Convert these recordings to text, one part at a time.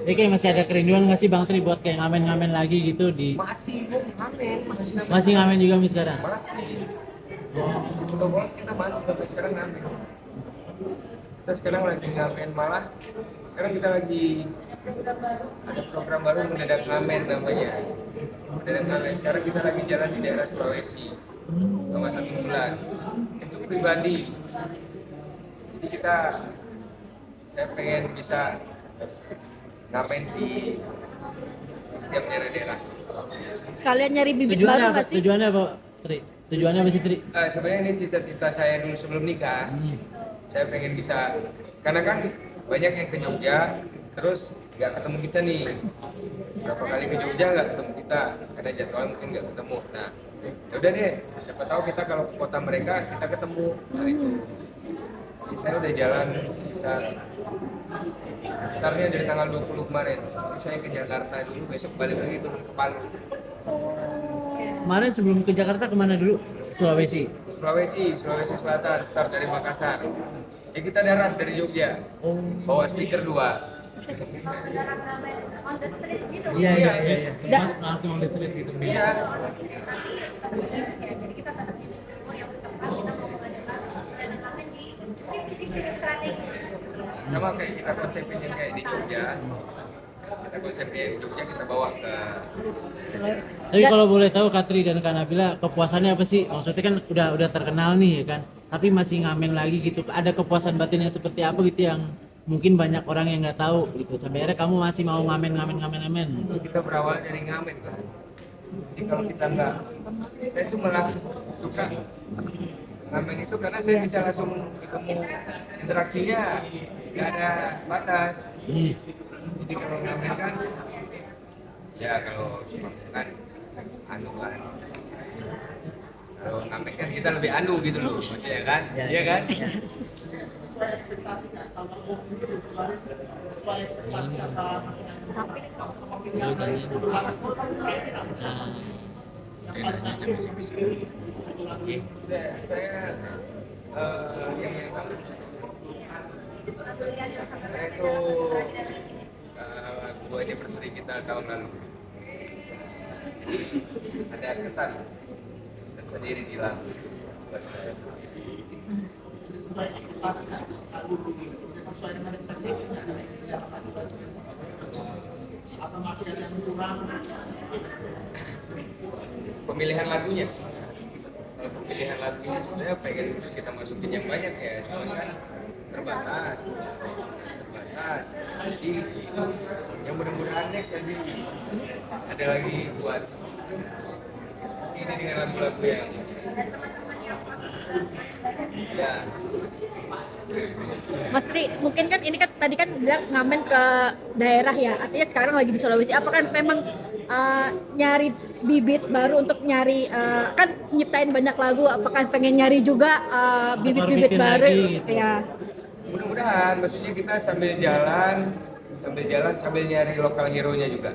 Jadi kayak masih ada kerinduan nggak sih Bang Sri buat kayak ngamen-ngamen lagi gitu di Masih bu, ngamen, masih sampai masih sekarang. ngamen juga Mi sekarang? Masih. Di Pulau Golf kita masih sampai sekarang ngamen. Kita sekarang lagi ngamen, malah sekarang kita lagi ada program baru mendadak ngamen namanya. Mendadak ngamen. Sekarang kita lagi jalan di daerah Sulawesi selama 1 bulan. Itu pribadi. Jadi saya pengen bisa ngamen di setiap daerah-daerah. Sekalian nyari bibit Tujuannya baru apa? nggak sih? Tujuannya apa, Sri? Tujuannya apa sih, Sri? Sebenarnya ini cita-cita saya dulu sebelum nikah. Saya pengen bisa, karena kan banyak yang ke Jogja, terus nggak ketemu kita nih. Berapa kali ke Jogja nggak ketemu kita, karena jadwalnya mungkin nggak ketemu. Nah, yaudah deh, siapa tahu kita kalau ke kota mereka kita ketemu hari itu. Jadi saya udah jalan sekitar startnya dari tanggal 20 kemarin. Jadi saya ke Jakarta dulu, besok balik lagi turun ke Palu. Kemarin sebelum ke Jakarta kemana dulu? Sulawesi. Sulawesi Selatan, start dari Makassar. Ya kita darat dari Jogja, Oh. bawa speaker 2. On the street gitu. Iya. Da- Langsung on the street gitu. Iya. On the street tapi tetap isinya. Jadi kita tetap di info yang setempat kita mau mengadakan rekaman di titik-titik strategis. Sama kayak kita konsepin yang kayak di Jogja. Kita konsepnya di Jogja kita bawa ke Tapi kalau boleh tahu Kak Sri dan Kak Nabila kepuasannya apa sih? Maksudnya kan udah terkenal nih ya kan. Tapi masih ngamen lagi gitu. Ada kepuasan batin yang seperti apa gitu yang mungkin banyak orang yang nggak tahu gitu. Sampai akhirnya kamu masih mau ngamen. kita berawal dari ngamen kan. Jadi kalau kita nggak, saya tuh malah suka ngamen itu karena saya bisa langsung ketemu, interaksinya nggak ada batas. Jadi kalau ngamen kan, ya kalau cuma kan anu kan. Kalau ngamen kan kita lebih anu gitu loh, maksudnya kan? Iya kan? Saya yang sama. Saya itu lagu aja berseri kita tahun lalu. Ada kesan tersendiri di lagu buat saya sendiri. Pemilihan lagunya, kalau pemilihan lagunya sebenarnya pengen kita masukin yang banyak ya, cuman kan terbatas. Jadi yang mudah-mudahan next jadi ada lagi buat ini dengan lagu-lagu yang ya. Mas Tri, mungkin kan ini kan tadi kan bilang ngamen ke daerah ya, artinya sekarang lagi di Sulawesi. Apakah memang nyari bibit baru untuk nyari kan nyiptain banyak lagu, apakah pengen nyari juga bibit-bibit Orbitin baru lagi gitu. ya? Mudah-mudahan, maksudnya kita sambil jalan sambil nyari lokal hero-nya juga.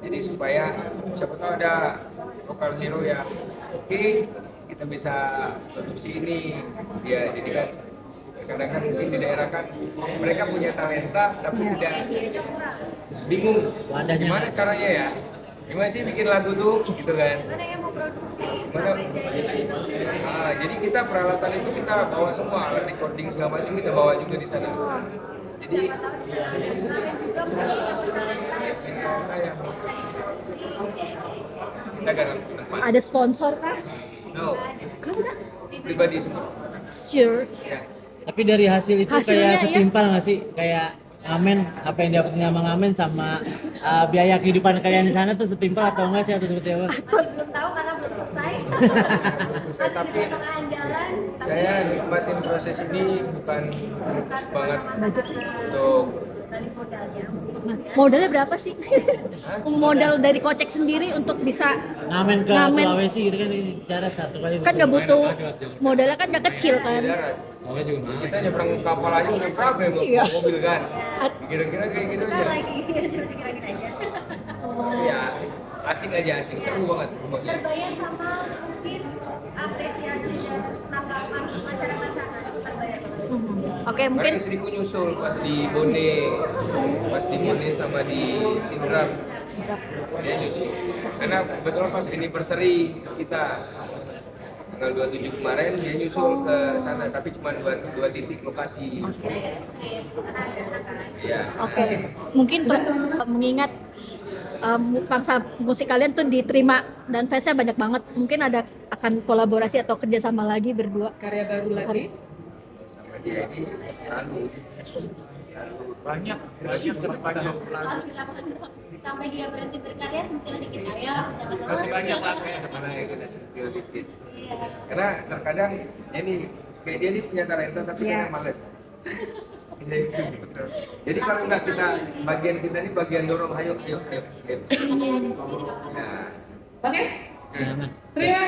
Jadi supaya siapa tahu ada lokal hero yang oke, kita bisa produksi ini. Ya, jadi kan kadang-kadang mungkin di daerah kan mereka punya talenta tapi tidak bingung Wadahnya. gimana caranya ya. Gimana sih bikin lagu tuh gitu kan. Mana yang mau produksi Mana? sampai jadi Jadi kita peralatan itu kita bawa semua, alat recording segala macam kita bawa juga di sana. Jadi siapa tahu di sana ada kemarin juga kita garang tempat. Ada sponsor kah? No, Kagak. pribadi semua. Sure. Ya. Tapi dari hasil itu Hasilnya, kayak setimpal nggak sih? Kayak ngamen, apa yang dapat sama ngamen sama biaya kehidupan kalian di sana tuh setimpal atau enggak sih atau seperti apa? masih belum tahu karena belum selesai. Saya Masih tapi di pertengahan jalan. saya nikmatin proses ini bukan banget Budget. untuk Balik modalnya. Modalnya berapa sih? Modal dari kocek sendiri untuk bisa Ngamen ke Ngamen. Sulawesi gitu kan ini cara satu kali. kan nggak butuh modalnya kan nggak kecil di kan? darat. Kita nyebrang kapal aja udah berapa ya Iya. mobil kan? Kira-kira kayak gitu Besar aja. lagi. Cuma dikira-kira aja. Ya asik aja, asik seru banget pokoknya. Terbayar sama mungkin apresiasi dan tanggapan masyarakat sana itu terbayar banget. Oke, mungkin Kemarin istriku nyusul pas di Bone sama di Sindram, dia nyusul. Karena kebetulan pas anniversary kita tanggal 27 kemarin dia nyusul ke sana, tapi cuma dua titik lokasi. Iya. oke. Mungkin mengingat pangsa musik kalian tuh diterima dan fansnya banyak banget. Mungkin ada akan kolaborasi atau kerjasama lagi berdua. Karya baru lagi. Sama dia ini selalu banyak Selalu dilakukan sampai dia berhenti berkarya sentil dikit ayo jangan masih doang. banyak lah kayak mana yang kena sentil dikit. Iya. Karena terkadang dia ini punya talenta tapi kadang males. Jadi kalau nggak bagian kita ini bagian dorong, ayo. Oke. Terima